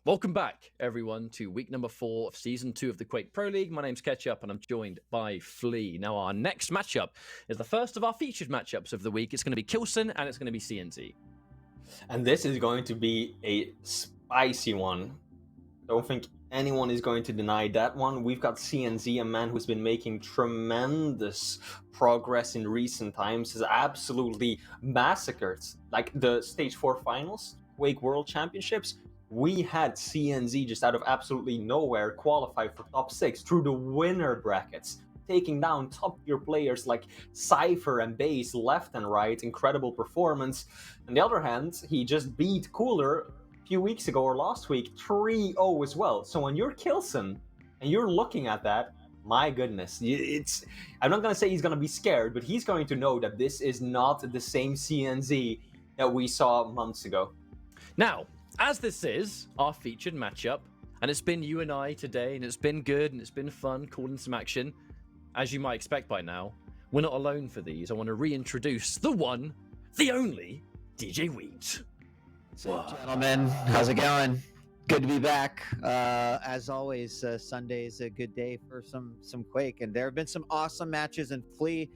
Welcome back, everyone, to week number 4 of Season 2 of the Quake Pro League. My name's Ketchup, and I'm joined by Flea. Now, our next matchup is the first of our featured matchups of the week. It's going to be k1llsen, and it's going to be CNZ. And this is going to be a spicy one. Don't think anyone is going to deny that one. We've got CNZ, a man who's been making tremendous progress in recent times, has absolutely massacred, like the Stage 4 finals, Quake World Championships. We had CNZ just out of absolutely nowhere qualify for top 6 through the winner brackets, taking down top-tier players like Cypher and Base left and right. Incredible performance. On the other hand, he just beat k1llsen a few weeks ago or last week 3-0 as well. So when you're k1llsen and you're looking at that, my goodness, I'm not going to say he's going to be scared, but he's going to know that this is not the same CNZ that we saw months ago. Now, as this is our featured matchup, and it's been you and I today, and it's been good, and it's been fun, calling some action, as you might expect by now, we're not alone for these. I want to reintroduce the one, the only, DJ Wheat. So, gentlemen, how's it going? Good to be back. As always, Sunday's a good day for some Quake, and there have been some awesome matches in Flea.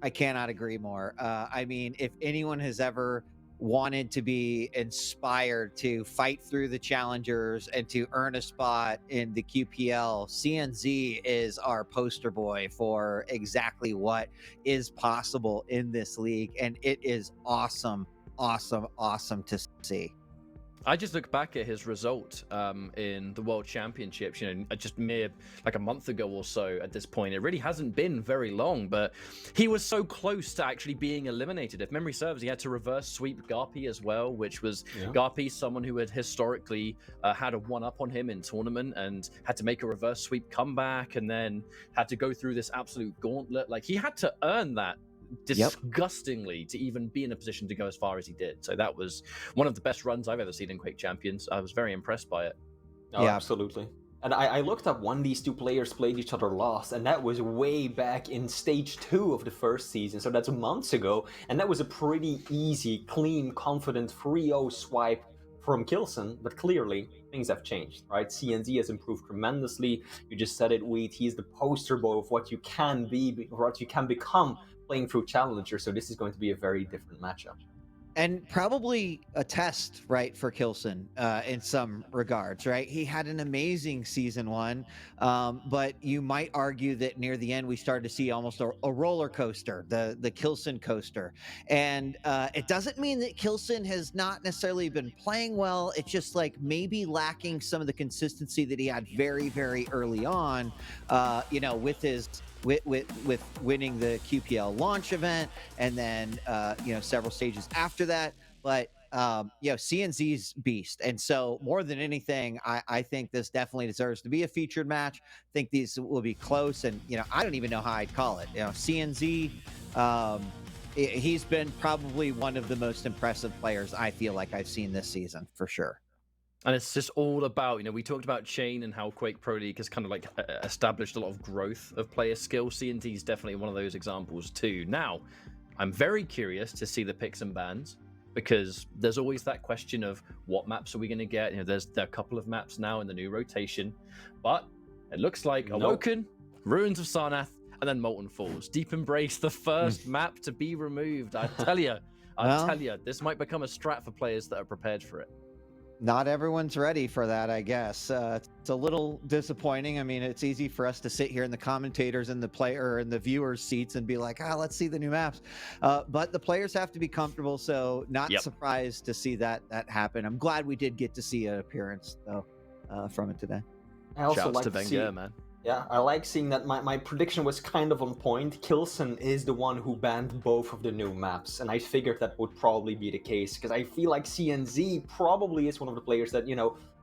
I cannot agree more. I mean, if anyone has ever wanted to be inspired to fight through the challengers and to earn a spot in the QPL, CNZ is our poster boy for exactly what is possible in this league, and it is awesome to see. I just look back at his result in the World Championships, just like a month ago or so at this point. It really hasn't been very long, but he was so close to actually being eliminated. If memory serves, he had to reverse sweep Garpy as well, which was Garpy, someone who had historically had a one-up on him in tournament and had to make a reverse sweep comeback and then had to go through this absolute gauntlet. Like, he had to earn that disgustingly to even be in a position to go as far as he did. So that was one of the best runs I've ever seen in Quake Champions. I was very impressed by it. Oh, yeah, absolutely. And I looked up when these two players played each other last, and that was way back in Stage 2 of the first season, so that's months ago, and that was a pretty easy, clean, confident 3-0 swipe from k1llsen, but clearly things have changed, right? CNZ has improved tremendously. You just said it, Wheat. He's the poster boy of what you can be, or what you can become playing through Challenger, so this is going to be a very different matchup. And probably a test, right, for k1llsen in some regards, right? He had an amazing Season 1, but you might argue that near the end we started to see almost a roller coaster, the k1llsen coaster. And it doesn't mean that k1llsen has not necessarily been playing well. It's just like maybe lacking some of the consistency that he had very, very early on, with his with winning the QPL launch event, and then several stages after that. But CNZ's beast, and so more than anything, I think this definitely deserves to be a featured match. I think these will be close, and I don't even know how I'd call it. CNZ, he's been probably one of the most impressive players I feel like I've seen this season for sure. And it's just all about, we talked about Chain and how Quake Pro League has kind of like established a lot of growth of player skill. CNZ is definitely one of those examples too. Now, I'm very curious to see the picks and bans, because there's always that question of what maps are we going to get. There are a couple of maps now in the new rotation, but it looks like Awoken, Ruins of Sarnath, and then Molten Falls. Deep Embrace, the first map to be removed. I tell you, this might become a strat for players that are prepared for it. Not everyone's ready for that, I guess. It's a little disappointing. I mean, it's easy for us to sit here in the commentators and the player and the viewers' seats and be like, let's see the new maps. But the players have to be comfortable, so not surprised to see that happen. I'm glad we did get to see an appearance, though, from it today. I also Shouts like to to Wenger, see, man. Yeah, I like seeing that my prediction was kind of on point. k1llsen is the one who banned both of the new maps, and I figured that would probably be the case, because I feel like CNZ probably is one of the players that,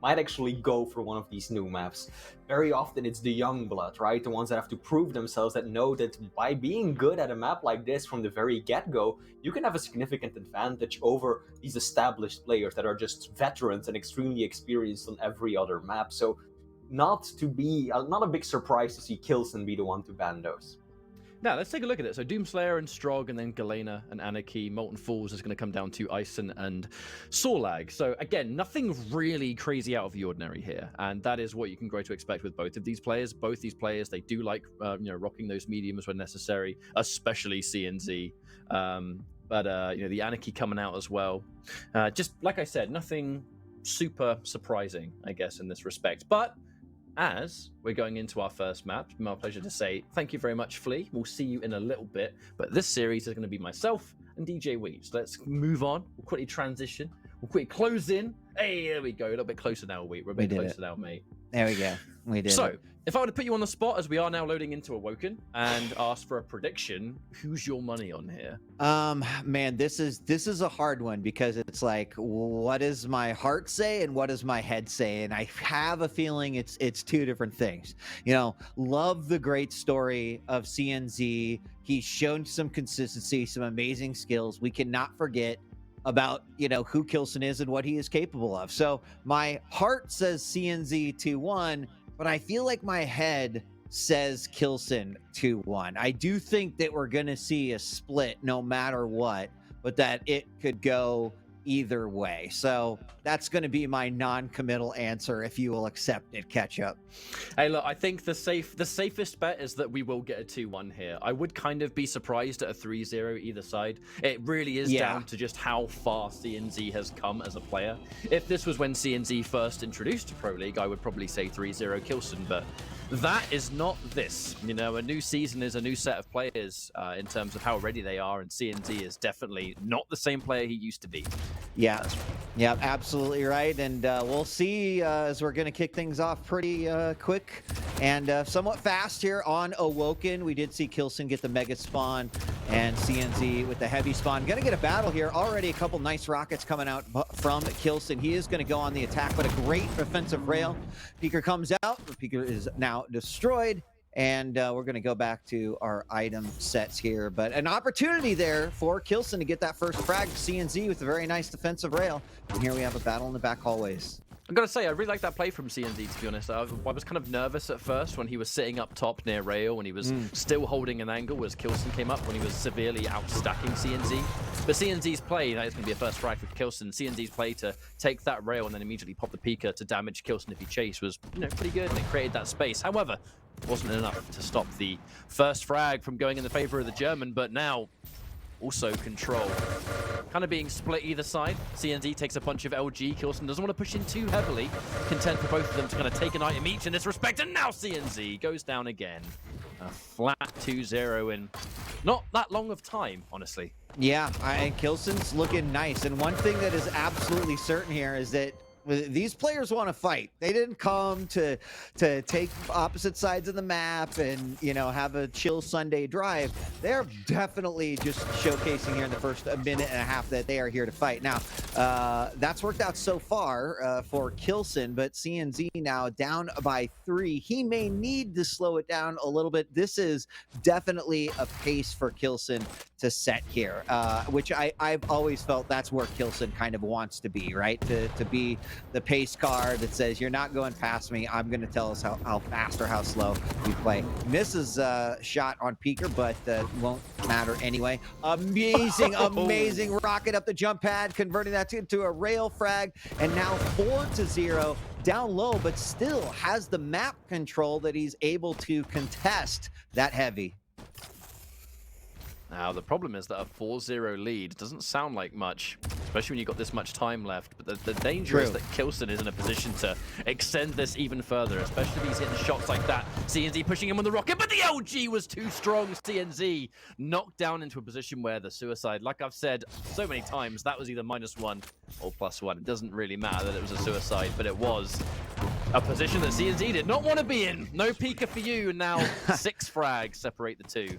might actually go for one of these new maps. Very often it's the young blood, right? The ones that have to prove themselves, that know that by being good at a map like this from the very get-go, you can have a significant advantage over these established players that are just veterans and extremely experienced on every other map. So not a big surprise to see k1llsen be the one to ban those. Now, let's take a look at it. So Doomslayer and Strog, and then Galena and Anarchy. Molten Falls is going to come down to k1llsen and Sorlag. So again, nothing really crazy out of the ordinary here. And that is what you can grow to expect with both of these players. Both these players, they do like, rocking those mediums when necessary, especially CNZ. But the Anarchy coming out as well. Just like I said, nothing super surprising, I guess, in this respect. But as we're going into our first map, it's my pleasure to say thank you very much, Flea. We'll see you in a little bit. But this series is going to be myself and DJ Weeds. Let's move on. We'll quickly transition. We'll quickly close in. Hey, there we go. A little bit closer now, Weed. We're a bit closer now, mate. There we go. We did. So, if I were to put you on the spot, as we are now loading into Awoken, and ask for a prediction, who's your money on here? Man, this is a hard one because it's like, what does my heart say and what does my head say? And I have a feeling it's two different things. Love the great story of CNZ. He's shown some consistency, some amazing skills. We cannot forget about who k1llsen is and what he is capable of. So my heart says CNZ 2-1, but I feel like my head says k1llsen 2-1. I do think that we're going to see a split no matter what, but that it could go either way. So that's going to be my non-committal answer, if you will accept it, Ketchup. Hey, look, I think the safest bet is that we will get a 2-1 here. I would kind of be surprised at a 3-0 either side. It really is down to just how far CNZ has come as a player. If this was when CNZ first introduced to Pro League, I would probably say 3-0 k1llsen, but that is not this. A new season is a new set of players in terms of how ready they are, and CNZ is definitely not the same player he used to be. Yeah, absolutely right. And we'll see as we're going to kick things off pretty quick and somewhat fast here on Awoken. We did see k1llsen get the mega spawn and CNZ with the heavy spawn. Going to get a battle here. Already a couple nice rockets coming out from k1llsen. He is going to go on the attack, but a great defensive rail. Peeker comes out. Peeker is now destroyed. And we're going to go back to our item sets here. But an opportunity there for k1llsen to get that first frag. CNZ with a very nice defensive rail. And here we have a battle in the back hallways. I'm going to say, I really like that play from CNZ, to be honest. I was kind of nervous at first when he was sitting up top near rail, when he was still holding an angle as k1llsen came up, when he was severely outstacking CNZ. But CNZ's play, that is going to be a first frag for k1llsen. CNZ's play to take that rail and then immediately pop the Peeker to damage k1llsen if he chased was, pretty good, and it created that space. However, it wasn't enough to stop the first frag from going in the favor of the German, but now also control. Kind of being split either side. CNZ takes a bunch of LG. k1llsen doesn't want to push in too heavily. Content for both of them to kind of take an item each in this respect. And now CNZ goes down again. A flat 2-0 in not that long of time, honestly. Yeah, and k1llsen's looking nice. And one thing that is absolutely certain here is that these players want to fight. They didn't come to take opposite sides of the map and have a chill Sunday drive. They're definitely just showcasing here in the first minute and a half that they are here to fight. Now that's worked out so far for k1llsen, but CNZ now down by 3. He may need to slow it down a little bit. This is definitely a pace for k1llsen to set here, which I've always felt that's where k1llsen kind of wants to be, right? To be the pace car that says, you're not going past me. I'm going to tell us how fast or how slow we play. Misses shot on Peeker, but won't matter anyway. Amazing, amazing rocket up the jump pad, converting that into a rail frag. And now 4-0 down low, but still has the map control that he's able to contest that heavy. Now, the problem is that a 4-0 lead doesn't sound like much, especially when you've got this much time left. But the danger is that k1llsen is in a position to extend this even further, especially if he's hitting shots like that. CNZ pushing him on the rocket, but the LG was too strong. CNZ knocked down into a position where the suicide, like I've said so many times, that was either -1 or +1. It doesn't really matter that it was a suicide, but it was a position that CNZ did not want to be in. No Peeker for you, and now 6 frags separate the two.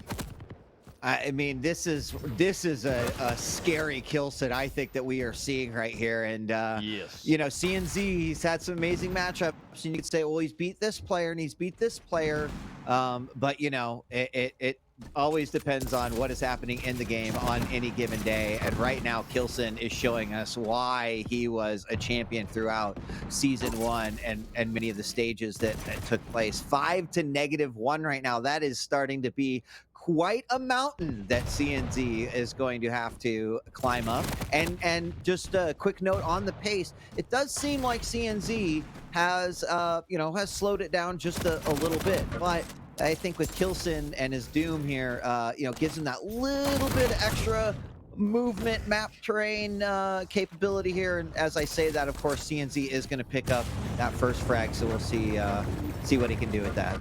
I mean, this is a scary k1llsen, I think, that we are seeing right here. And yes, CNZ, he's had some amazing matchups, and you could say, well, he's beat this player and he's beat this player, but it always depends on what is happening in the game on any given day. And right now, k1llsen is showing us why he was a champion throughout season 1 and many of the stages that took place. 5 to -1 right now. That is starting to be quite a mountain that CNZ is going to have to climb up. And just a quick note on the pace, it does seem like CNZ has has slowed it down just a little bit, but I think with k1llsen and his Doom here, gives him that little bit extra movement, map terrain capability here. And as I say that, of course, CNZ is going to pick up that first frag, so we'll see what he can do with that.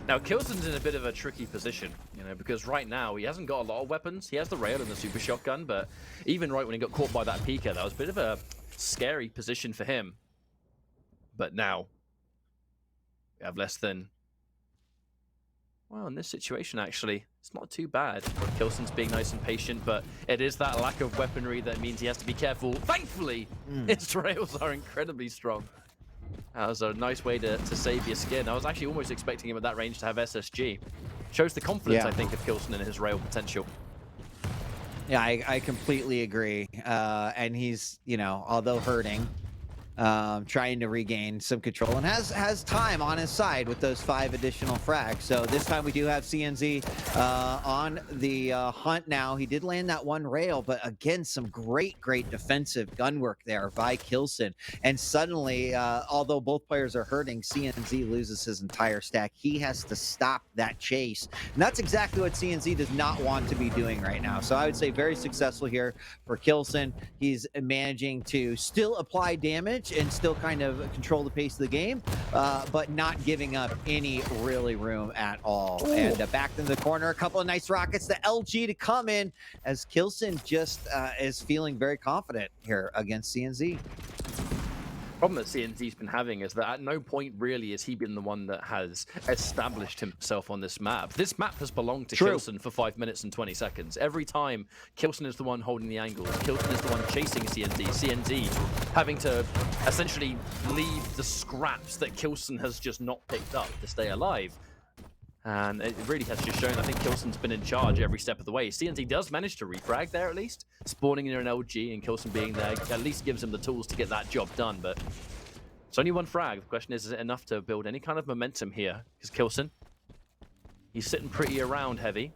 Now, k1llsen's in a bit of a tricky position, because right now he hasn't got a lot of weapons. He has the rail and the super shotgun, but even right when he got caught by that Pika, that was a bit of a scary position for him. But now we have less than... Well, in this situation, actually, it's not too bad. k1llsen's being nice and patient, but it is that lack of weaponry that means he has to be careful. Thankfully, his rails are incredibly strong. That was a nice way to save your skin. I was actually almost expecting him at that range to have SSG. Shows the confidence, I think, of k1llsen and his rail potential. Yeah, I completely agree. And he's, although hurting, trying to regain some control and has time on his side with those 5 additional frags. So this time we do have CNZ on the hunt now. He did land that 1 rail, but again, some great defensive gun work there by k1llsen. And suddenly, although both players are hurting, CNZ loses his entire stack. He has to stop that chase. And that's exactly what CNZ does not want to be doing right now. So I would say very successful here for k1llsen. He's managing to still apply damage and still kind of control the pace of the game, but not giving up any really room at all. Ooh. And back in the corner, a couple of nice rockets, the LG to come in as k1llsen just is feeling very confident here against CNZ. Problem that CNZ's been having is that at no point really has he been the one that has established himself on this map. This map has belonged to k1llsen for 5 minutes and 20 seconds. Every time, k1llsen is the one holding the angles. k1llsen is the one chasing CNZ. CNZ having to essentially leave the scraps that k1llsen has just not picked up to stay alive. And it really has just shown, I think k1llsen's been in charge every step of the way. CNZ does manage to refrag there at least, spawning in an LG, and k1llsen being there at least gives him the tools to get that job done, but it's only 1 frag. The question is it enough to build any kind of momentum here? Because k1llsen, he's sitting pretty around heavy.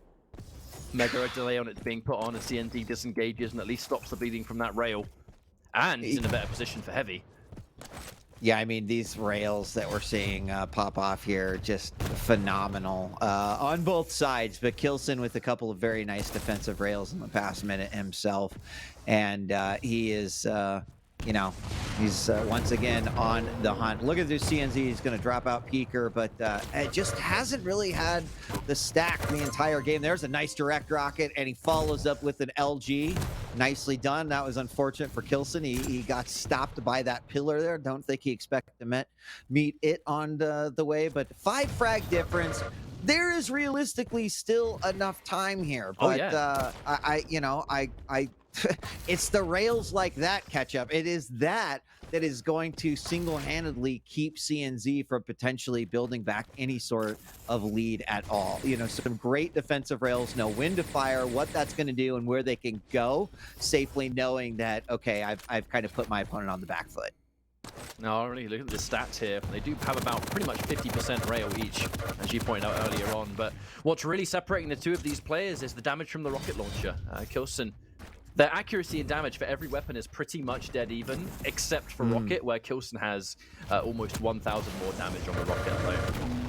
Mega delay on it being put on, and CNZ disengages and at least stops the bleeding from that rail. And he's in a better position for heavy. Yeah, I mean, these rails that we're seeing pop off here, just phenomenal on both sides. But k1llsen with a couple of very nice defensive rails in the past minute himself. And he is, he's once again on the hunt. Look at this CNZ. He's going to drop out Peeker, but it just hasn't really had the stack the entire game. There's a nice direct rocket, and he follows up with an LG. Nicely done. That was unfortunate for k1llsen. He got stopped by that pillar there. Don't think he expected to meet it on the way, but 5 frag difference. There is realistically still enough time here, but it's the rails like that catch up. It is that is going to single-handedly keep CNZ from potentially building back any sort of lead at all. Some great defensive rails, know when to fire, what that's going to do, and where they can go safely, knowing that, okay, I've kind of put my opponent on the back foot. No, really look at the stats here. They do have about pretty much 50% rail each, as you pointed out earlier on. But what's really separating the two of these players is the damage from the rocket launcher. k1llsen, their accuracy and damage for every weapon is pretty much dead even, except for rocket, where k1llsen has almost 1,000 more damage on the rocket alone.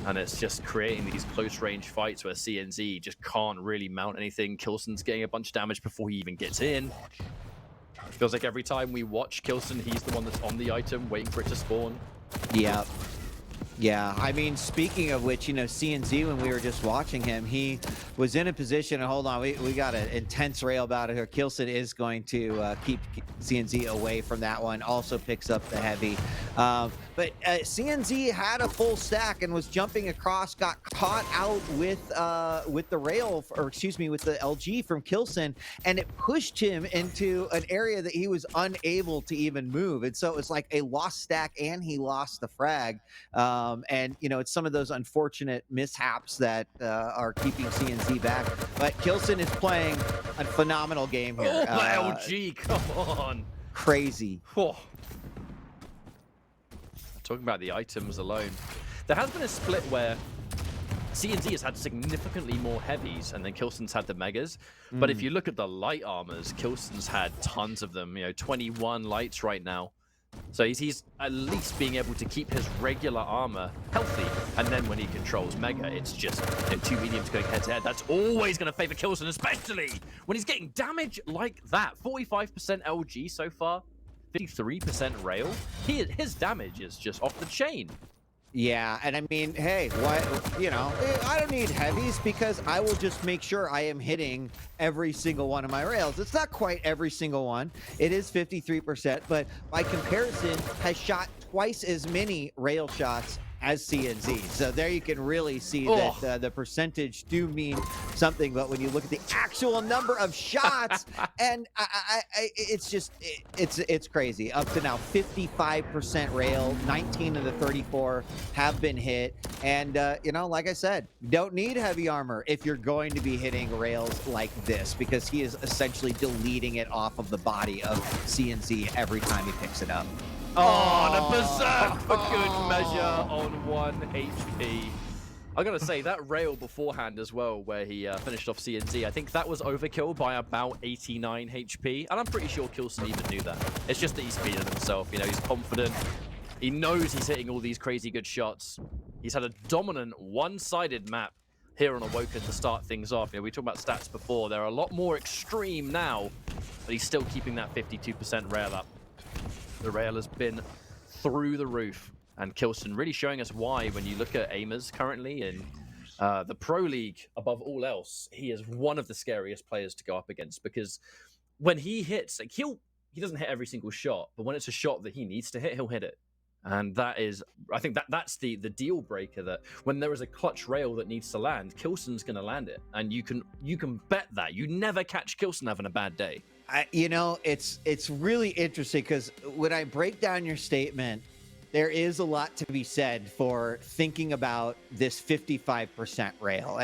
And it's just creating these close-range fights where CNZ just can't really mount anything. k1llsen's getting a bunch of damage before he even gets in. Feels like every time we watch k1llsen, he's the one that's on the item, waiting for it to spawn. Yeah. Yeah, I mean, speaking of which, CNZ, when we were just watching him, he was in a position, and hold on, we got an intense rail about it here. k1llsen is going to keep CNZ away from that one, also picks up the heavy. But CNZ had a full stack and was jumping across, got caught out with the rail, or excuse me, with the LG from k1llsen, and it pushed him into an area that he was unable to even move. And so it was like a lost stack, and he lost the frag. And it's some of those unfortunate mishaps that are keeping CNZ back. But k1llsen is playing a phenomenal game here. Oh, LG, come on. Crazy. Oh. Talking about the items alone, there has been a split where CNZ has had significantly more heavies, and then k 1llsen's had the megas. But if you look at the light armors, k 1llsen's had tons of them. 21 lights right now. So he's at least being able to keep his regular armor healthy, and then when he controls Mega, it's just two mediums going head-to-head. That's always going to favor k 1llsen, especially when he's getting damage like that. 45% LG so far, 53% rail. His damage is just off the chain. Yeah, and I mean, hey, I don't need heavies because I will just make sure I am hitting every single one of my rails. It's not quite every single one. It is 53%, but by comparison, has shot twice as many rail shots as CNZ. So there you can really see that the percentage do mean something, but when you look at the actual number of shots, and it's crazy. Up to now, 55% rail, 19 of the 34 have been hit, and like I said, don't need heavy armor if you're going to be hitting rails like this, because he is essentially deleting it off of the body of CNZ every time he picks it up. Oh, the berserk for good measure on 1 HP. I gotta say, that rail beforehand as well, where he finished off CNZ, I think that was overkill by about 89 HP, and I'm pretty sure k 1llsen even knew that. It's just that he's feeling himself, he's confident. He knows he's hitting all these crazy good shots. He's had a dominant one-sided map here on Awoken to start things off. We talked about stats before. They're a lot more extreme now, but he's still keeping that 52% rail up. The rail has been through the roof, and k 1llsen really showing us why. When you look at aimers currently in the Pro League, above all else, he is one of the scariest players to go up against, because when he hits, like, he doesn't hit every single shot, but when it's a shot that he needs to hit, he'll hit it. And that is, I think that's the deal breaker, that when there is a clutch rail that needs to land, k 1llsen's going to land it, and you can bet that you never catch k 1llsen having a bad day. It's really interesting, because when I break down your statement, there is a lot to be said for thinking about this 55% rail,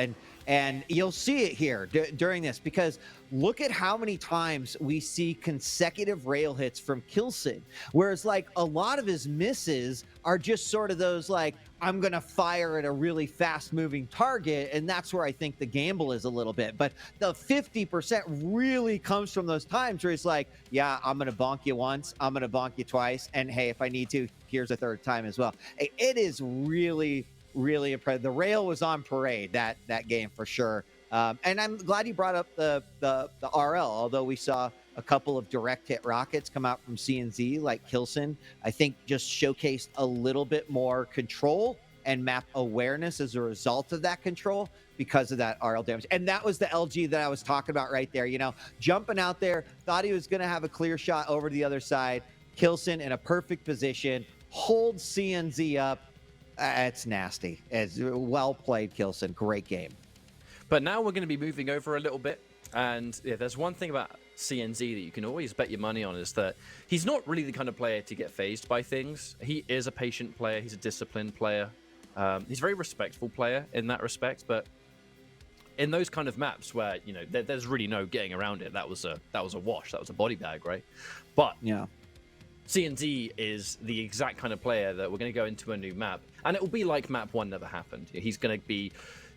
and you'll see it here during this, because look at how many times we see consecutive rail hits from k 1llsen, whereas like a lot of his misses are just sort of those like, I'm gonna fire at a really fast moving target, and that's where I think the gamble is a little bit. But the 50% really comes from those times where it's like, yeah, I'm gonna bonk you once, I'm gonna bonk you twice, and hey, if I need to, here's a third time as well. It is really impressive. The rail was on parade that game for sure. And I'm glad you brought up the RL, although we saw a couple of direct hit rockets come out from CNZ, like k 1llsen, I think just showcased a little bit more control and map awareness as a result of that control because of that RL damage. And that was the LG that I was talking about right there. Jumping out there, thought he was going to have a clear shot over to the other side. k 1llsen in a perfect position, holds CNZ up. It's nasty. It's well played, k 1llsen. Great game. But now we're going to be moving over a little bit. And yeah, there's one thing about CNZ that you can always bet your money on, is that he's not really the kind of player to get phased by things. He is a patient player. He's a disciplined player. He's a very respectful player in that respect. But in those kind of maps where, there's really no getting around it, that was a wash. That was a body bag, right? But yeah, CNZ is the exact kind of player that we're going to go into a new map, and it will be like map 1 never happened. He's going to be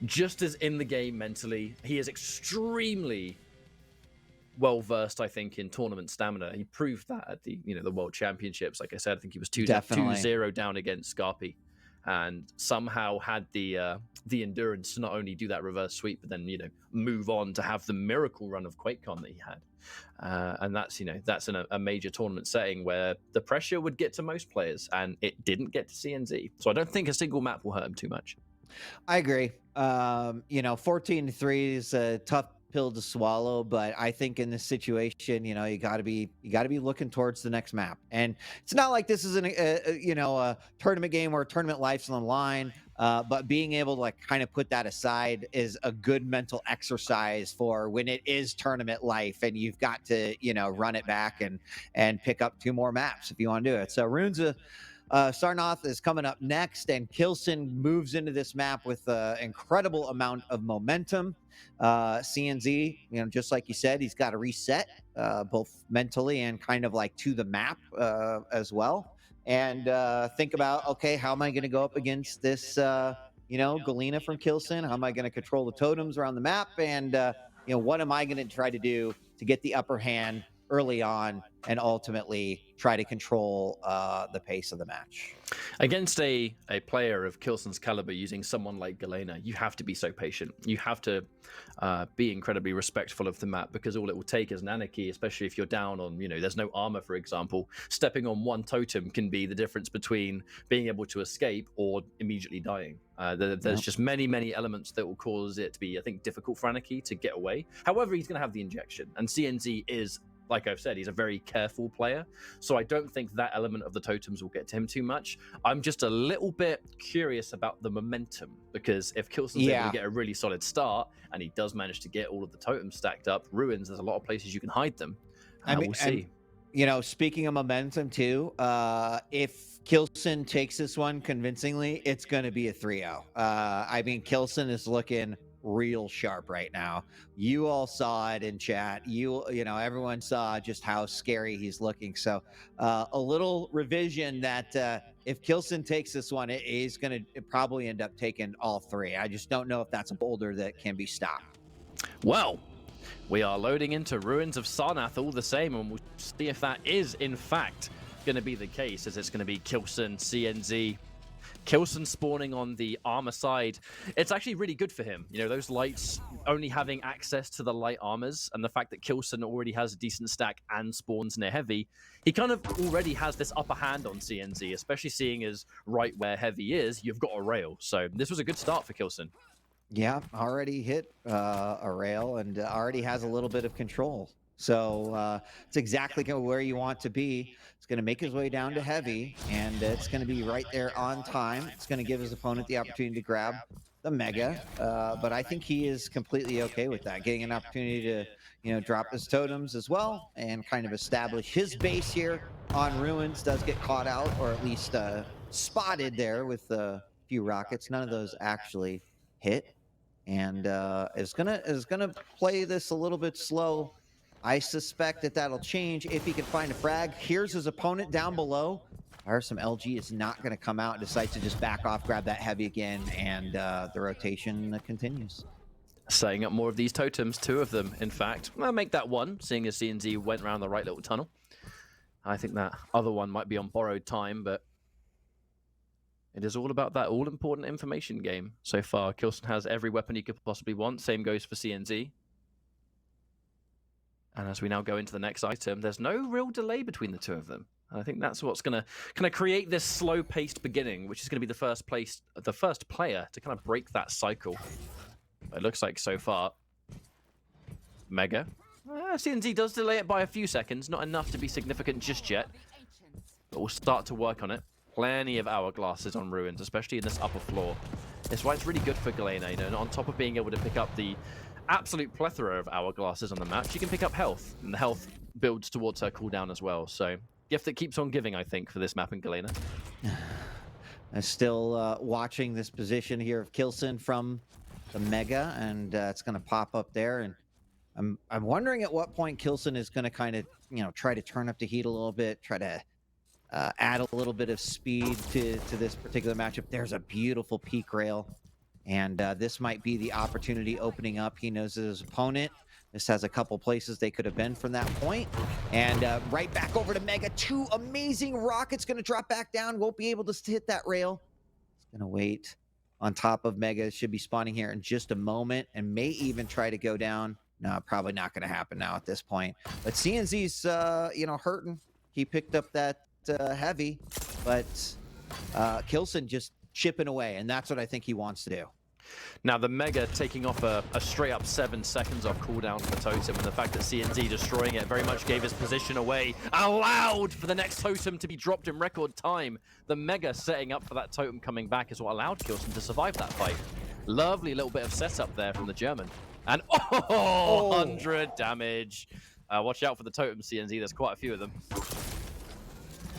just as in the game mentally. He is extremely well versed, I think, in tournament stamina. He proved that at the the World Championships. Like I said, I think he was 2-0 down against Scarpy, and somehow had the endurance to not only do that reverse sweep, but then move on to have the miracle run of QuakeCon that he had. And that's that's in a major tournament setting where the pressure would get to most players, and it didn't get to CNZ. So I don't think a single map will hurt him too much. I agree. 14-3 is a tough pill to swallow, but I think in this situation, you got to be looking towards the next map. And it's not like this is a tournament game where tournament life's on the line. But being able to kind of put that aside is a good mental exercise for when it is tournament life and you've got to, run it back and pick up 2 more maps if you want to do it. So Runes Sarnath is coming up next, and k 1llsen moves into this map with an incredible amount of momentum. CNZ, just like you said, he's got to reset both mentally and kind of to the map as well. And think about, okay, how am I going to go up against this Galena from k1llsen? How am I going to control the totems around the map? And, what am I going to try to do to get the upper hand early on and ultimately try to control the pace of the match? Against a player of k1llsen's caliber, using someone like Galena, you have to be so patient. You have to be incredibly respectful of the map, because all it will take is an anarchy, especially if you're down on, there's no armor, for example. Stepping on one totem can be the difference between being able to escape or immediately dying. There's just many elements that will cause it to be, I think, difficult for anarchy to get away. However, he's going to have the injection, and CNZ is, like I've said, he's a very careful player, so I don't think that element of the totems will get to him too much. I'm just a little bit curious about the momentum, because if k1llsen's able to get a really solid start, and he does manage to get all of the totems stacked up, ruins, there's a lot of places you can hide them. We'll see. Speaking of momentum too, if k1llsen takes this one convincingly, it's going to be a 3-0. k1llsen is looking real sharp right now. You all saw it in chat. Everyone saw just how scary he's looking. So a little revision that if k1llsen takes this one, he's going to probably end up taking all 3. I just don't know if that's a boulder that can be stopped. Well, we are loading into Ruins of Sarnath all the same, and we'll see if that is in fact going to be the case, as it's going to be k1llsen, CNZ. k1llsen spawning on the armor side. It's actually really good for him. Those lights only having access to the light armors, and the fact that k1llsen already has a decent stack and spawns near heavy, he kind of already has this upper hand on CNZ, especially seeing as right where heavy is, you've got a rail. So this was a good start for k1llsen. Yeah, already hit a rail and already has a little bit of control. So it's exactly where you want to be. It's going to make his way down to heavy, and it's going to be right there on time. It's going to give his opponent the opportunity to grab the mega, but I think he is completely okay with that, getting an opportunity to drop his totems as well and kind of establish his base here on Ruins. Does get caught out, or at least spotted there with a few rockets. None of those actually hit, and is gonna play this a little bit slow. I suspect that that'll change if he can find a frag. Here's his opponent down below. Some LG is not going to come out and decide to just back off, grab that heavy again, and the rotation continues. Setting up more of these totems, 2 of them, in fact. I'll make that 1, seeing as CNZ went around the right little tunnel. I think that other one might be on borrowed time, but it is all about that all-important information game so far. k1llsen has every weapon he could possibly want. Same goes for CNZ. And as we now go into the next item, there's no real delay between the 2 of them. I think that's what's going to kind of create this slow-paced beginning, which is going to be the first player to kind of break that cycle. It looks like so far, Mega. CNZ does delay it by a few seconds, not enough to be significant just yet, but we'll start to work on it. Plenty of hourglasses on Ruins, especially in this upper floor. That's why it's really good for Galena, and on top of being able to pick up the absolute plethora of hourglasses on the map, she can pick up health, and the health builds towards her cooldown as well. So, gift that keeps on giving, I think, for this map in Galena. I'm still watching this position here of k1llsen from the Mega, and it's going to pop up there. And I'm wondering at what point k1llsen is going to kind of try to turn up the heat a little bit, try to add a little bit of speed to this particular matchup. There's a beautiful peak rail. And this might be the opportunity opening up. He knows his opponent. This has a couple places they could have been from that point. And right back over to Mega. 2 amazing rockets going to drop back down. Won't be able to hit that rail. It's going to wait on top of Mega. Should be spawning here in just a moment, and may even try to go down. No, probably not going to happen now at this point. But CNZ's, hurting. He picked up that heavy, but k1llsen just chipping away, and that's what I think he wants to do. Now, the Mega taking off a straight-up 7 seconds off cooldown for Totem, and the fact that CNZ destroying it very much gave his position away, allowed for the next Totem to be dropped in record time. The Mega setting up for that Totem coming back is what allowed k1llsen to survive that fight. Lovely little bit of setup there from the German. And 100 damage. Watch out for the Totem, CNZ. There's quite a few of them.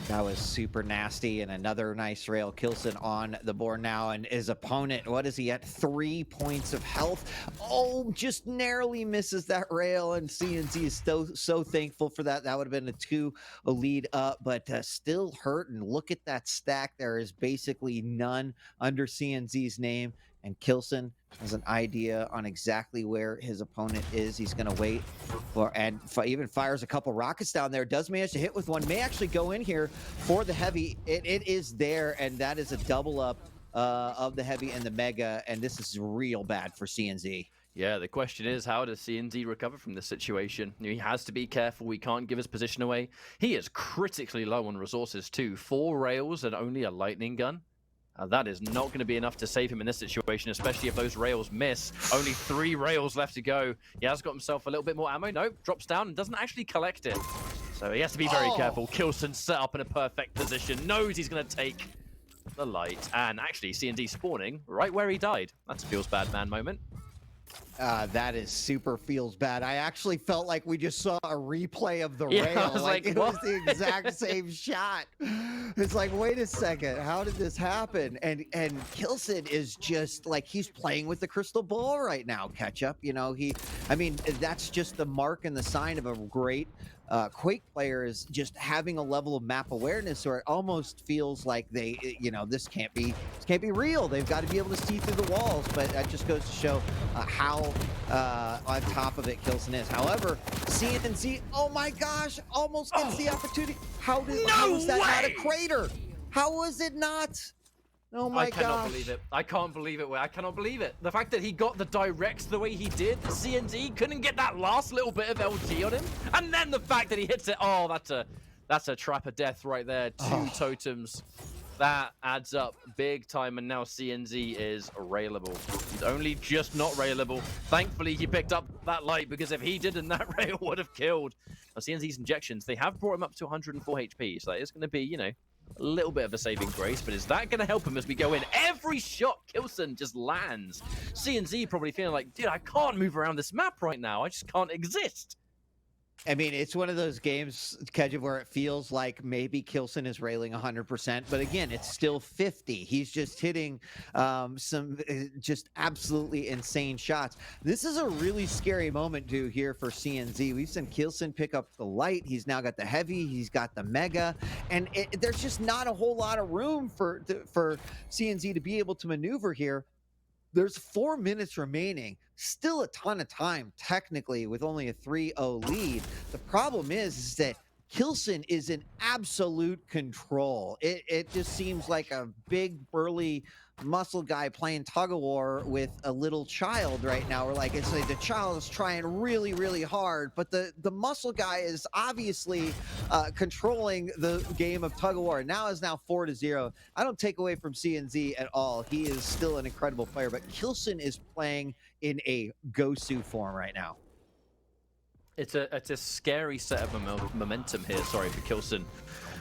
That was super nasty, and another nice rail. k1llsen on the board now, and his opponent, what is he at? 3 points of health. Oh, just narrowly misses that rail, and CNZ is so thankful for that. That would have been a 2 lead up, but still hurt. And look at that stack. There is basically none under CNZ's name, and k1llsen has an idea on exactly where his opponent is. He's going to wait for, and even fires a couple rockets down there. Does manage to hit with one. May actually go in here for the heavy. It is there, and that is a double up of the heavy and the mega, and this is real bad for CNZ. Yeah, the question is, how does CNZ recover from this situation? He has to be careful. He can't give his position away. He is critically low on resources too. 4 rails and only a lightning gun. That is not going to be enough to save him in this situation, especially if those rails miss. Only 3 rails left to go. He has got himself a little bit more ammo. Nope, drops down and doesn't actually collect it. So he has to be very careful. k1llsen set up in a perfect position. Knows he's going to take the light. And actually, CNZ spawning right where he died. That's a feels bad man moment. That is super feels bad. I actually felt like we just saw a replay of the rail. I was like, it was the exact same shot. It's like, wait a second, how did this happen? And k1llsen is just like, he's playing with the crystal ball right now. Ketchup, you know, I mean, that's just the mark and the sign of a great Quake player, is just having a level of map awareness, or it almost feels like they, you know, this can't be real. They've got to be able to see through the walls. But that just goes to show how on top of it k1llsen is. However, CNZ, oh my gosh, almost gets the opportunity. How was that not a crater? How was it not? Oh my gosh. I cannot believe it. I can't believe it. I cannot believe it. The fact that he got the directs the way he did, the CNZ couldn't get that last little bit of LG on him. And then the fact that he hits it. Oh, that's a trap of death right there. 2 totems. That adds up big time, and now CNZ is railable. He's only just not railable. Thankfully, he picked up that light, because if he didn't, that rail would have killed. Now, CNZ's injections, they have brought him up to 104 HP, so that is going to be, you know, a little bit of a saving grace, but is that going to help him as we go in? Every shot k1llsen just lands. CNZ probably feeling like, dude, I can't move around this map right now. I just can't exist. I mean, it's one of those games, Kedgev, where it feels like maybe k1llsen is railing 100%, but again, it's still 50. He's just hitting some just absolutely insane shots. This is a really scary moment to here for CNZ. We've seen k1llsen pick up the light. He's now got the heavy. He's got the mega, and there's just not a whole lot of room for CNZ to be able to maneuver here. There's 4 minutes remaining. Still a ton of time, technically, with only a 3-0 lead. The problem is that k1llsen is in absolute control. It just seems like a big, burly muscle guy playing tug-of-war with a little child right now. We're like, it's like the child is trying really, really hard, but the muscle guy is obviously controlling the game of tug-of-war. Now is 4-0. I don't take away from CNZ at all. He is still an incredible player, but k1llsen is playing in a Gosu form right now. It's a scary set of momentum here, sorry, for k1llsen.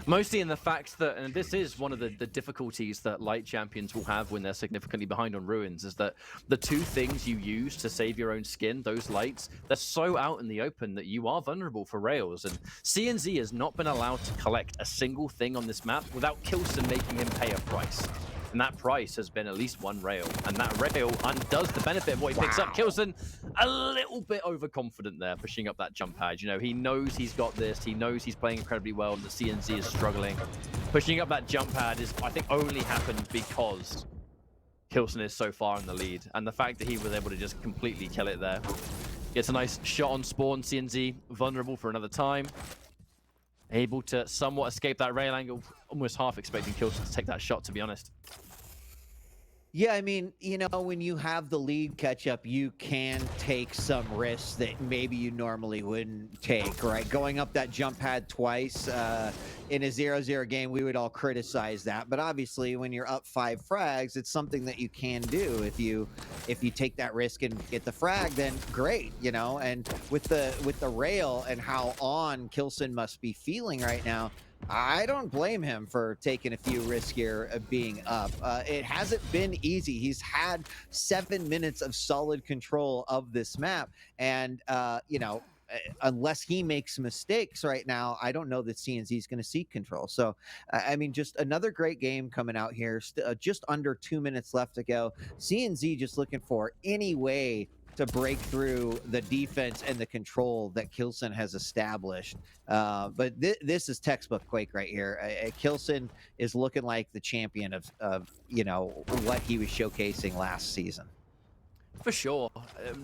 Mostly in the fact that, and this is one of the difficulties that light champions will have when they're significantly behind on ruins, is that the 2 things you use to save your own skin, those lights, they're so out in the open that you are vulnerable for rails. And CNZ has not been allowed to collect a single thing on this map without k1llsen making him pay a price. And that price has been at least 1 rail. And that rail undoes the benefit of what he picks up. k1llsen, a little bit overconfident there, pushing up that jump pad. You know, he knows he's got this. He knows he's playing incredibly well, and the CNZ is struggling. Pushing up that jump pad is, I think, only happened because k1llsen is so far in the lead. And the fact that he was able to just completely kill it there. Gets a nice shot on spawn. CNZ vulnerable for another time. Able to somewhat escape that rail angle. Almost half expecting k1llsen to take that shot, to be honest. Yeah, I mean, you know, when you have the lead catch up, you can take some risks that maybe you normally wouldn't take, right? Going up that jump pad twice in a 0-0 game, we would all criticize that. But obviously, when you're up 5 frags, it's something that you can do. If you take that risk and get the frag, then great, you know. And with the rail and how on k1llsen must be feeling right now, I don't blame him for taking a few risks here of being up. It hasn't been easy. He's had 7 minutes of solid control of this map. And, you know, unless he makes mistakes right now, I don't know that CNZ is going to seek control. So, I mean, just another great game coming out here. Just under 2 minutes left to go. CNZ just looking for any way to break through the defense and the control that k1llsen has established. But this is textbook Quake right here. k1llsen is looking like the champion of what he was showcasing last season. For sure.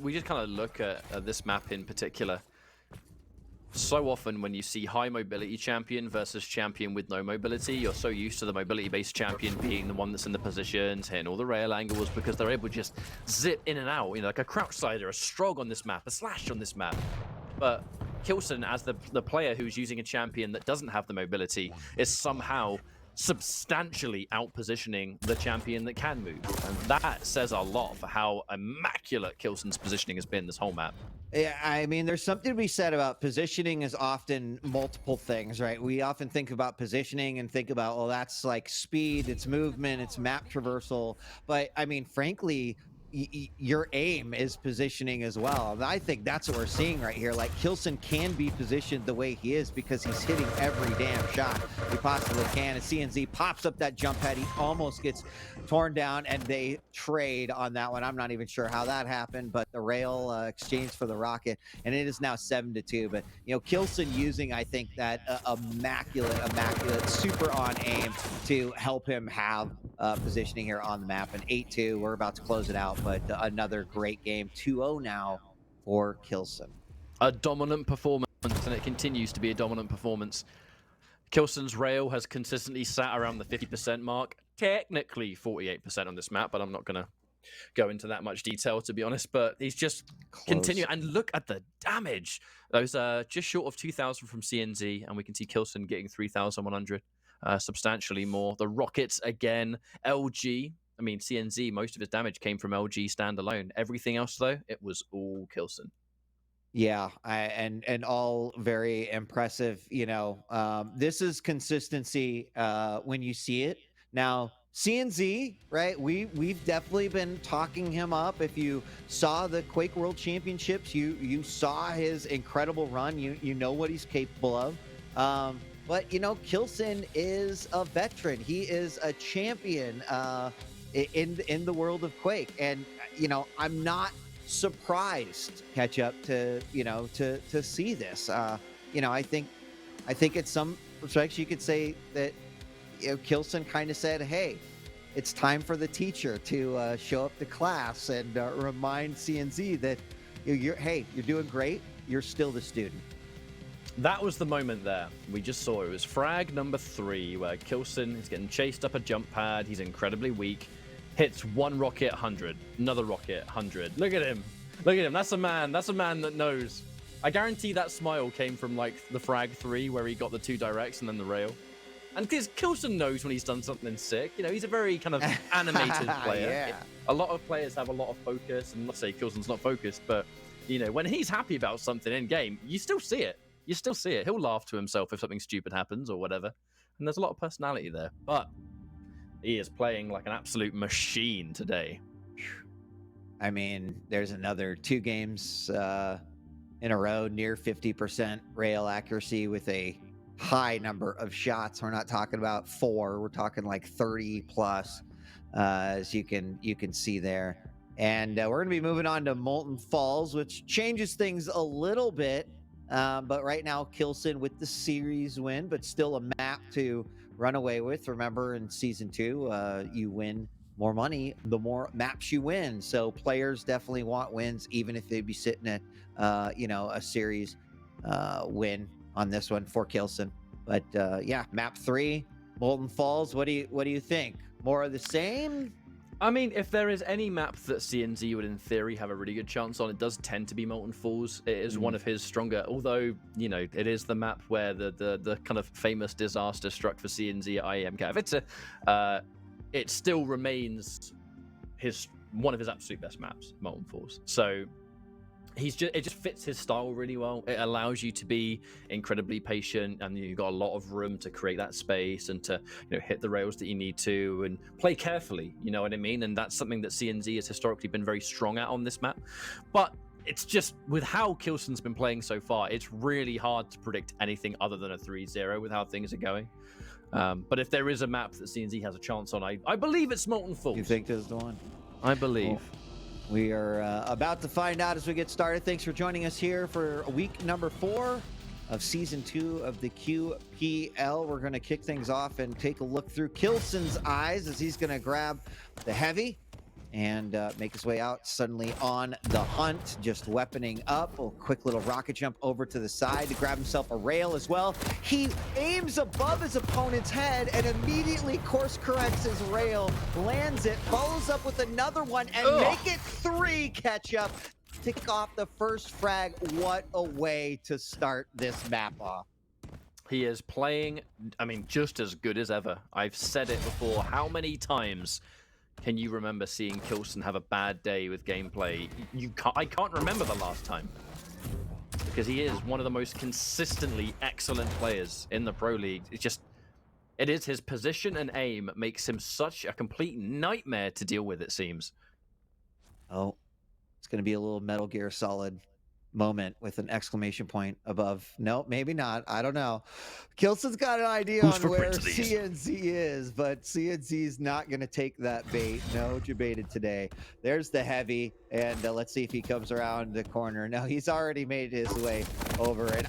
We just kind of look at this map in particular. So often when you see high mobility champion versus champion with no mobility, you're so used to the mobility based champion being the one that's in the positions, hitting all the rail angles, because they're able to just zip in and out, like a crouch slider, a strog on this map, a slash on this map. But k1llsen, as the player who's using a champion that doesn't have the mobility, is somehow substantially out-positioning the champion that can move. And that says a lot for how immaculate k1llsen's positioning has been this whole map. Yeah, I mean, there's something to be said about positioning is often multiple things, right? We often think about positioning and think about, oh, that's like speed, it's movement, it's map traversal. But I mean, frankly, your aim is positioning as well. And I think that's what we're seeing right here. Like k1llsen can be positioned the way he is because he's hitting every damn shot he possibly can. And CNZ pops up that jump pad. He almost gets torn down, and they trade on that one. I'm not even sure how that happened, but the rail exchange for the rocket, and it is now 7-2. But k1llsen using, I think, that immaculate, super on aim to help him have positioning here on the map. And 8-2, we're about to close it out. But another great game, 2-0 now for k1llsen. A dominant performance, and it continues to be a dominant performance. k1llsen's rail has consistently sat around the 50% mark, technically 48% on this map, but I'm not going to go into that much detail, to be honest. But he's just continuing, and look at the damage. Those are just short of 2,000 from CNZ, and we can see k1llsen getting 3,100, substantially more. The rockets again, LG. I mean, CNZ, most of his damage came from LG standalone. Everything else, though, it was all k1llsen. Yeah, and all very impressive. This is consistency when you see it. Now, CNZ, right? We've definitely been talking him up. If you saw the Quake World Championships, you saw his incredible run. You know what he's capable of. But k1llsen is a veteran. He is a champion in the world of Quake, and I'm not surprised catch up to see this. I think at some respects you could say that k1llsen kind of said, hey, it's time for the teacher to show up to class and remind CNZ that you're doing great, you're still the student. That was the moment there. We just saw it was frag number 3, where k1llsen is getting chased up a jump pad. He's incredibly weak. Hits one rocket, 100. Another rocket, 100. Look at him. Look at him. That's a man. That's a man that knows. I guarantee that smile came from like the frag 3, where he got the 2 directs and then the rail. And because k1llsen knows when he's done something sick. He's a very kind of animated player. Yeah. A lot of players have a lot of focus, and let's say k1llsen's not focused, but when he's happy about something in game, you still see it. You still see it. He'll laugh to himself if something stupid happens or whatever. And there's a lot of personality there. But he is playing like an absolute machine today. I mean, there's another 2 games in a row near 50% rail accuracy with a high number of shots. We're not talking about 4. We're talking like 30 plus, as you can see there. And we're going to be moving on to Molten Falls, which changes things a little bit. But right now, k1llsen with the series win, but still a map to run away with. Remember, in Season 2, you win more money the more maps you win. So players definitely want wins, even if they'd be sitting at, a series win on this one for k1llsen. But map 3, Molten Falls. What do you think? More of the same? I mean, if there is any map that CNZ would, in theory, have a really good chance on, it does tend to be Molten Falls. It is one of his stronger, although, it is the map where the kind of famous disaster struck for CNZ at IEM Katowice. It still remains one of his absolute best maps, Molten Falls. So it just fits his style really well. It allows you to be incredibly patient, and you've got a lot of room to create that space and to hit the rails that you need to and play carefully. You know what I mean? And that's something that CNZ has historically been very strong at on this map. But it's just with how k1llsen's been playing so far, it's really hard to predict anything other than a 3-0 with how things are going. But if there is a map that CNZ has a chance on, I believe it's Molten Falls. You think this is the one? I believe. Well, we are about to find out as we get started. Thanks for joining us here for week number 4 of season 2 of the QPL. We're going to kick things off and take a look through k1llsen's eyes as he's going to grab the heavy and make his way out, suddenly on the hunt, just weaponing up. A quick little rocket jump over to the side to grab himself a rail as well. He aims above his opponent's head and immediately course corrects his rail, lands it, follows up with another one, and make it 3 catch up. Tick off the first frag. What a way to start this map off. He is playing, I mean, just as good as ever. I've said it before. How many times can you remember seeing k1llsen have a bad day with gameplay? I can't remember the last time. Because he is one of the most consistently excellent players in the Pro League. It is his position and aim makes him such a complete nightmare to deal with, it seems. Oh, it's going to be a little Metal Gear Solid moment with an exclamation point above. No, maybe not. I don't know. k1llsen's got an idea on where CNZ is, but CNZ's not going to take that bait. No, you baited today. There's the heavy, and let's see if he comes around the corner. No, he's already made his way over, and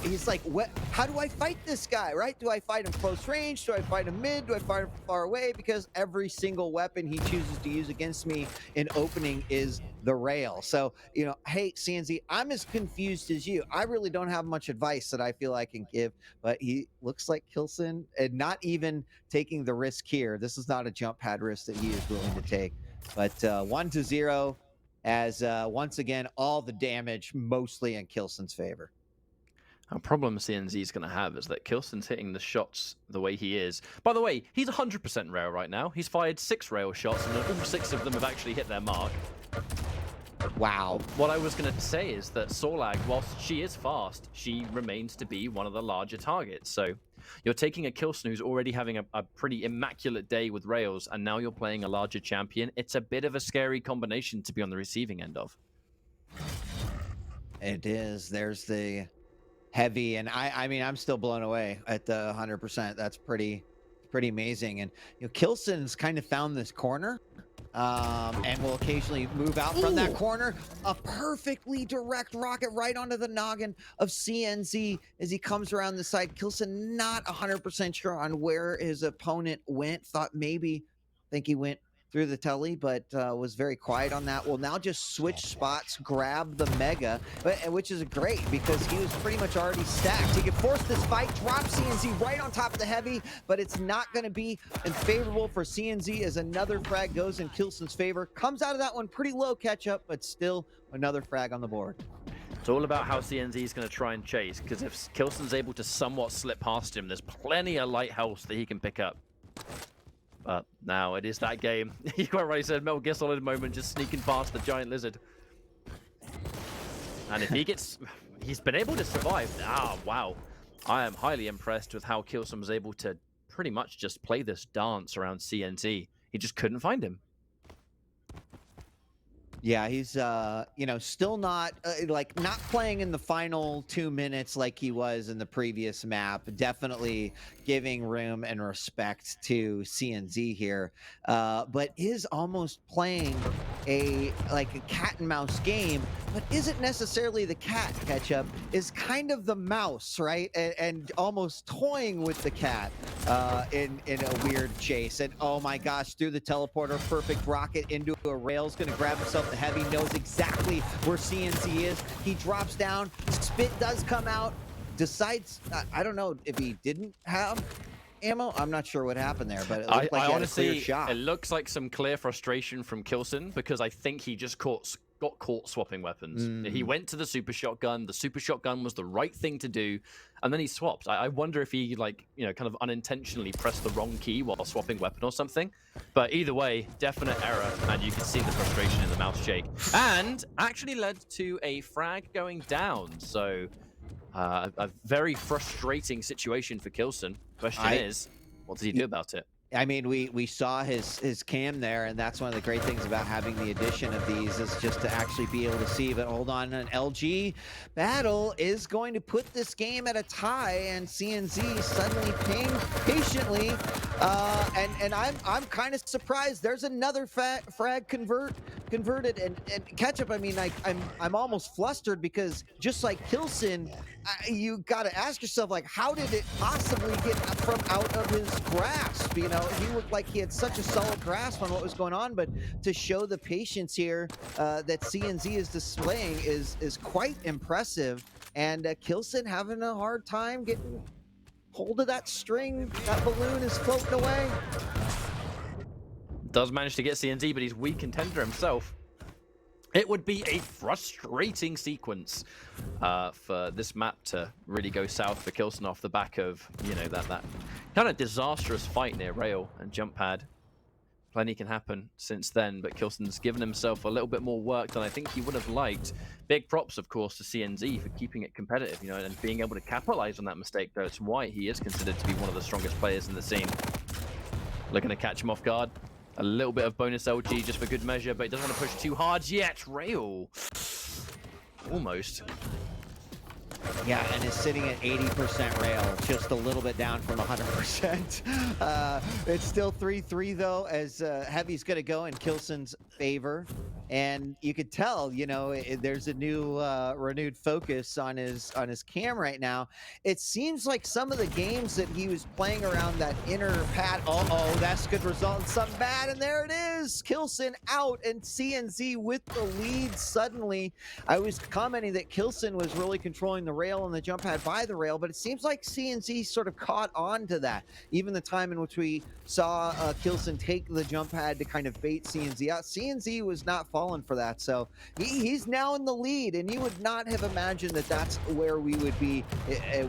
he's like, what? How do I fight this guy, right? Do I fight him close range? Do I fight him mid? Do I fight him far away? Because every single weapon he chooses to use against me in opening is the rail. So, hey, CNZ, I'm as confused as you. I really don't have much advice that I feel I can give, but he looks like k1llsen, and not even taking the risk here. This is not a jump pad risk that he is willing to take. But 1-0 as once again, all the damage mostly in k1llsen's favor. A problem CNZ is going to have is that k1llsen's hitting the shots the way he is. By the way, he's 100% rail right now. He's fired 6 rail shots, and all 6 of them have actually hit their mark. Wow. What I was going to say is that Sorlag, whilst she is fast, she remains to be one of the larger targets. So you're taking a k1llsen who's already having a pretty immaculate day with rails, and now you're playing a larger champion. It's a bit of a scary combination to be on the receiving end of. It is. There's the heavy, and I mean, I'm still blown away at the 100%. That's pretty amazing. And k1llsen's kind of found this corner. And will occasionally move out from that corner. A perfectly direct rocket right onto the noggin of CNZ as he comes around the side. k1llsen not 100% sure on where his opponent went. Thought maybe, think he went through the telly, but was very quiet on that. Will now just switch spots, grab the mega, which is great because he was pretty much already stacked. He could force this fight, drop CNZ right on top of the heavy, but it's not going to be favorable for CNZ as another frag goes in k1llsen's favor. Comes out of that one pretty low catch up, but still another frag on the board. It's all about how CNZ is going to try and chase, because if k1llsen's able to somewhat slip past him, there's plenty of light health that he can pick up. But now it is that game. You quite right said, Metal Gear Solid moment, just sneaking past the giant lizard. And if he gets... He's been able to survive. Wow. I am highly impressed with how k1llsen was able to pretty much just play this dance around CNZ. He just couldn't find him. Yeah, he's still not not playing in the final 2 minutes like he was in the previous map. Definitely giving room and respect to CNZ here, but is almost playing a cat and mouse game, but isn't necessarily the cat. Catch up is kind of the mouse, right? And almost toying with the cat in a weird chase. And oh my gosh, through the teleporter, perfect rocket into a rail. Is going to grab himself the heavy, knows exactly where CNZ is. He drops down, spit does come out, decides, I don't know if he didn't have ammo. I'm not sure what happened there, but it looked like he had a clear shot. It looks like some clear frustration from k1llsen, because I think he just got caught swapping weapons. He went to the super shotgun. The super shotgun was the right thing to do, and then he swapped. I wonder if he kind of unintentionally pressed the wrong key while swapping weapon or something. But either way, definite error, and you can see the frustration in the mouse shake, and actually led to a frag going down. So a very frustrating situation for k1llsen. Question is, what does he do about it? I mean, we saw his cam there, and that's one of the great things about having the addition of these is just to actually be able to see. But hold on, an LG battle is going to put this game at a tie, and CNZ suddenly paying patiently. And I'm kind of surprised. There's another frag converted, and Ketchup. I mean, I'm almost flustered because just like k1llsen, you got to ask yourself, like, how did it possibly get from out of his grasp? You know, he looked like he had such a solid grasp on what was going on, but to show the patience here that CNZ is displaying is quite impressive. And k1llsen having a hard time getting hold of that string. That balloon is floating away. Does manage to get CNZ, but he's weak contender himself. It would be a frustrating sequence for this map to really go south for k1llsen off the back of, you know, that kind of disastrous fight near rail and jump pad. Plenty can happen since then, but k1llsen's given himself a little bit more work than I think he would have liked. Big props, of course, to CNZ for keeping it competitive, you know, and being able to capitalize on that mistake. That's why he is considered to be one of the strongest players in the scene. Looking to catch him off guard. A little bit of bonus LG just for good measure, but he doesn't want to push too hard yet. Rail. Almost. Yeah, and is sitting at 80% rail, just a little bit down from 100%. It's still 3-3 though, as Heavy's gonna go in k1llsen's favor. And you could tell, you know, there's a new renewed focus on his cam right now. It seems like some of the games that he was playing around that inner pad. Oh, that's a good result. Something bad, and there it is. k1llsen out, and CNZ with the lead suddenly. I was commenting that k1llsen was really controlling the rail and the jump pad by the rail, but it seems like CNZ sort of caught on to that. Even the time in which we saw k1llsen take the jump pad to kind of bait CNZ out, CNZ was not falling for that. So he's now in the lead, and you would not have imagined that that's where we would be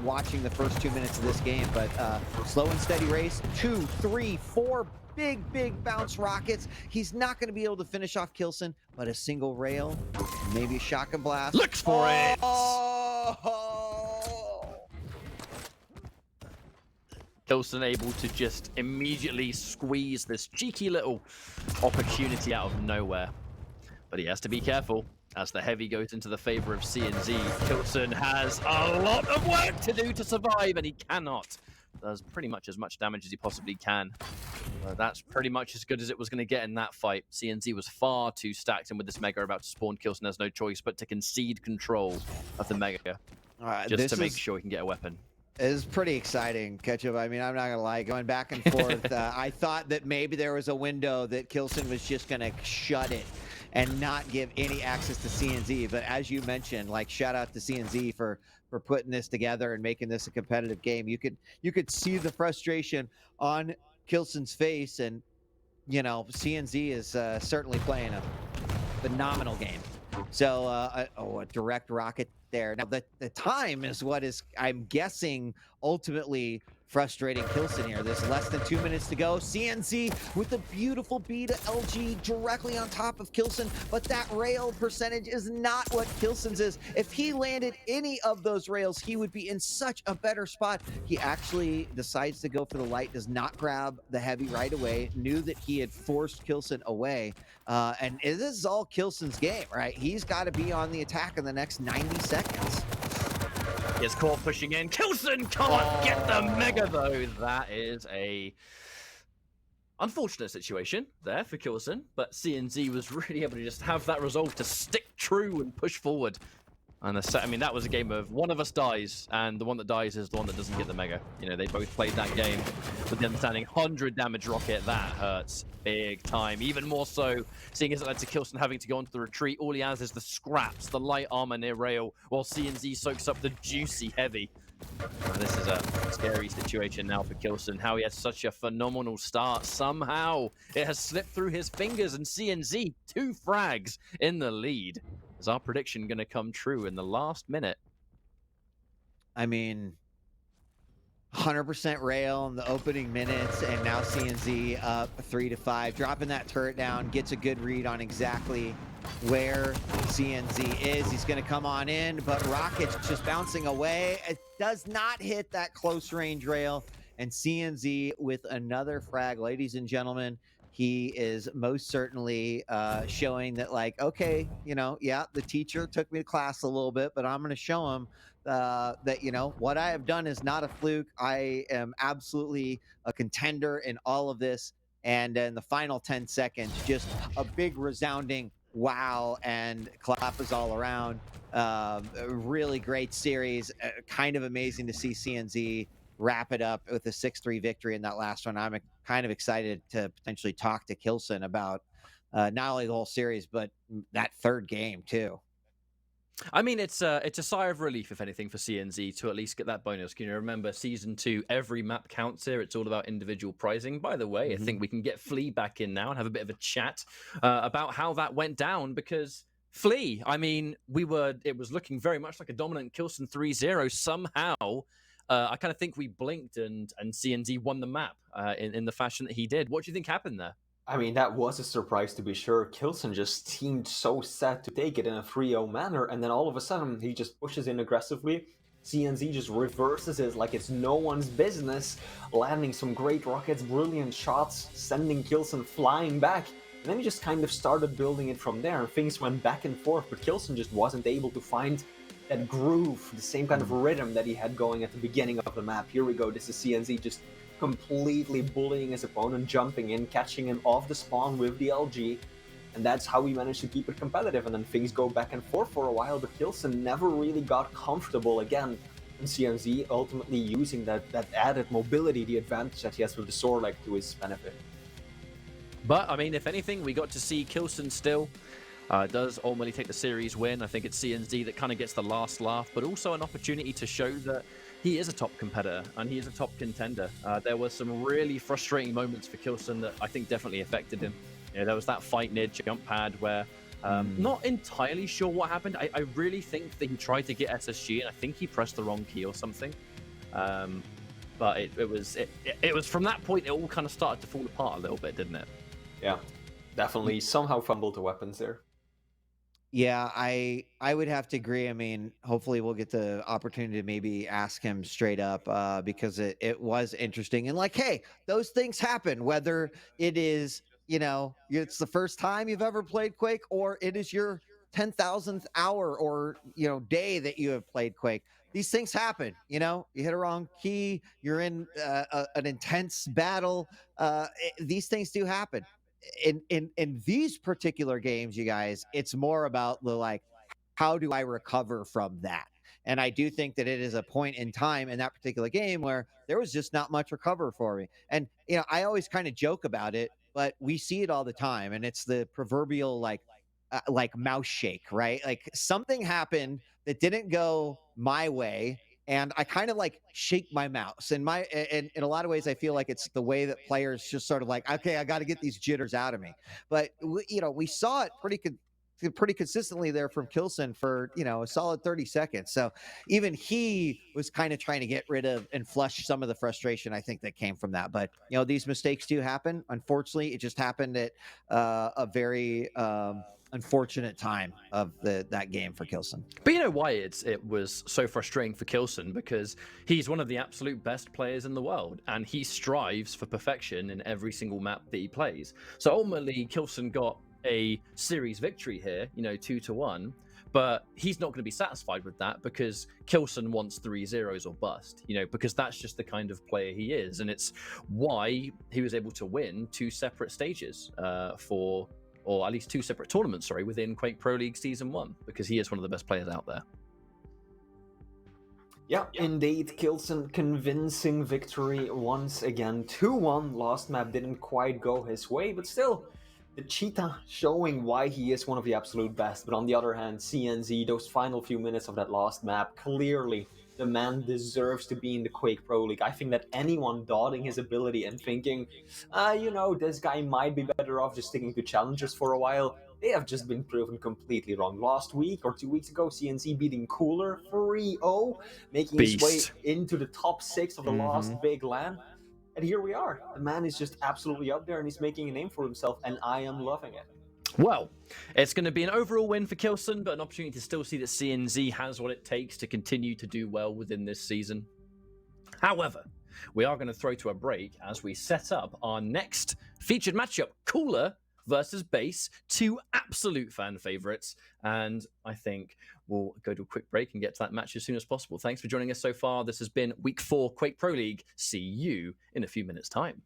watching the first 2 minutes of this game. But slow and steady race, 2, 3, 4 big bounce rockets. He's not going to be able to finish off k1llsen, but a single rail, maybe a shotgun blast. Looks for it. k1llsen able to just immediately squeeze this cheeky little opportunity out of nowhere. But he has to be careful as the heavy goes into the favor of CNZ. k1llsen has a lot of work to do to survive, and he cannot. Does pretty much as much damage as he possibly can. That's pretty much as good as it was going to get in that fight. CNZ was far too stacked, and with this Mega about to spawn, k1llsen has no choice but to concede control of the Mega. Just to make sure he can get a weapon. It is pretty exciting, Ketchup. I mean, I'm not gonna lie, going back and forth. I thought that maybe there was a window that k1llsen was just gonna shut it and not give any access to CNZ. But as you mentioned, like, shout out to CNZ for putting this together and making this a competitive game. You could see the frustration on k1llsen's face, and you know, CNZ is certainly playing a phenomenal game. So a direct rocket there. Now the time is what is, I'm guessing, ultimately frustrating k1llsen here. There's less than 2 minutes to go. CNZ with a beautiful B to LG directly on top of k1llsen, but that rail percentage is not what k1llsen's is. If he landed any of those rails, he would be in such a better spot. He actually decides to go for the light, does not grab the heavy right away, knew that he had forced k1llsen away. And this is all k1llsen's game, right? He's got to be on the attack in the next 90 seconds. His core pushing in. k1llsen can't get the Mega, though. That is a unfortunate situation there for k1llsen, but CNZ was really able to just have that resolve to stick true and push forward. And I mean, that was a game of one of us dies, and the one that dies is the one that doesn't get the Mega. You know, they both played that game with the understanding 100 damage rocket. That hurts big time. Even more so, seeing as it led to k1llsen having to go onto the retreat. All he has is the scraps, the light armor near rail, while CNZ soaks up the juicy heavy. This is a scary situation now for k1llsen. How he had such a phenomenal start. Somehow it has slipped through his fingers, and CNZ 2 frags in the lead. Is our prediction going to come true in the last minute? I mean, 100% rail in the opening minutes, and now CNZ up 3-5, dropping that turret down, gets a good read on exactly where CNZ is. He's going to come on in, but Rocket's just bouncing away. It does not hit that close range rail, and CNZ with another frag, ladies and gentlemen. He is most certainly showing that, like, okay, yeah, the teacher took me to class a little bit, but I'm going to show him that, what I have done is not a fluke. I am absolutely a contender in all of this. And in the final 10 seconds, just a big resounding wow and clap is all around. A really great series. Kind of amazing to see CNZ wrap it up with a 6-3 victory in that last one. I'm kind of excited to potentially talk to k1llsen about not only the whole series, but that third game too. I mean, it's a sigh of relief, if anything, for CNZ to at least get that bonus. Can you remember season 2? Every map counts here. It's all about individual pricing. By the way, I think we can get Flea back in now and have a bit of a chat about how that went down, because Flea, I mean, it was looking very much like a dominant k1llsen 3-0. Somehow, I kind of think we blinked and CNZ won the map in the fashion that he did. What do you think happened there? I mean, that was a surprise to be sure. k1llsen just seemed so set to take it in a 3-0 manner, and then all of a sudden he just pushes in aggressively. CNZ just reverses it like it's no one's business, landing some great rockets, brilliant shots, sending k1llsen flying back. And then he just kind of started building it from there, and things went back and forth, but k1llsen just wasn't able to find that groove, the same kind of rhythm that he had going at the beginning of the map. Here we go, this is CNZ just completely bullying his opponent, jumping in, catching him off the spawn with the LG, and that's how we managed to keep it competitive. And then things go back and forth for a while, but k1llsen never really got comfortable again, and CNZ ultimately using that added mobility, the advantage that he has with the sword leg, to his benefit. But I mean, if anything, we got to see k1llsen still does ultimately take the series win. I think it's CNZ that kind of gets the last laugh, but also an opportunity to show that he is a top competitor and he is a top contender. There were some really frustrating moments for k1llsen that I think definitely affected him. There was that fight near jump pad where not entirely sure what happened. I really think that he tried to get SSG and I think he pressed the wrong key or something. But it was from that point it all kind of started to fall apart a little bit, didn't it? Yeah, definitely somehow fumbled the weapons there. Yeah, I would have to agree. I mean, hopefully we'll get the opportunity to maybe ask him straight up because it was interesting. And like, hey, those things happen, whether it is, it's the first time you've ever played Quake or it is your 10,000th hour or, day that you have played Quake. These things happen, you hit a wrong key, you're in an intense battle. These things do happen. In these particular games, you guys, it's more about the, like, how do I recover from that? And I do think that it is a point in time in that particular game where there was just not much recover for me. And I always kind of joke about it, but we see it all the time, and it's the proverbial like mouse shake, right? Like something happened that didn't go my way, and I kind of like shake my mouse. And in a lot of ways, I feel like it's the way that players just sort of like, okay, I got to get these jitters out of me. But we saw it pretty consistently there from k1llsen for a solid 30 seconds. So even he was kind of trying to get rid of and flush some of the frustration I think that came from that. But these mistakes do happen. Unfortunately, it just happened at a very unfortunate time of that game for k1llsen. But you know why it was so frustrating for k1llsen? Because he's one of the absolute best players in the world, and he strives for perfection in every single map that he plays. So ultimately, k1llsen got a series victory here, 2-1, but he's not going to be satisfied with that because k1llsen wants 3-0s or bust, because that's just the kind of player he is, and it's why he was able to win 2 separate stages or at least 2 separate tournaments, within Quake Pro League Season 1, because he is one of the best players out there. Yeah, indeed, k1llsen convincing victory once again. 2-1, last map didn't quite go his way, but still, the cheetah showing why he is one of the absolute best. But on the other hand, CNZ, those final few minutes of that last map, clearly the man deserves to be in the Quake Pro League. I think that anyone doubting his ability and thinking, this guy might be better off just sticking to challengers for a while, they have just been proven completely wrong. Last week or 2 weeks ago, CNZ beating k1llsen 3-0, making his way into the top 6 of the last big LAN. And here we are. The man is just absolutely up there and he's making a name for himself, and I am loving it. Well, it's going to be an overall win for k1llsen, but an opportunity to still see that CNZ has what it takes to continue to do well within this season. However, we are going to throw to a break as we set up our next featured matchup, Cooler versus Base, two absolute fan favorites. And I think we'll go to a quick break and get to that match as soon as possible. Thanks for joining us so far. This has been Week 4 Quake Pro League. See you in a few minutes' time.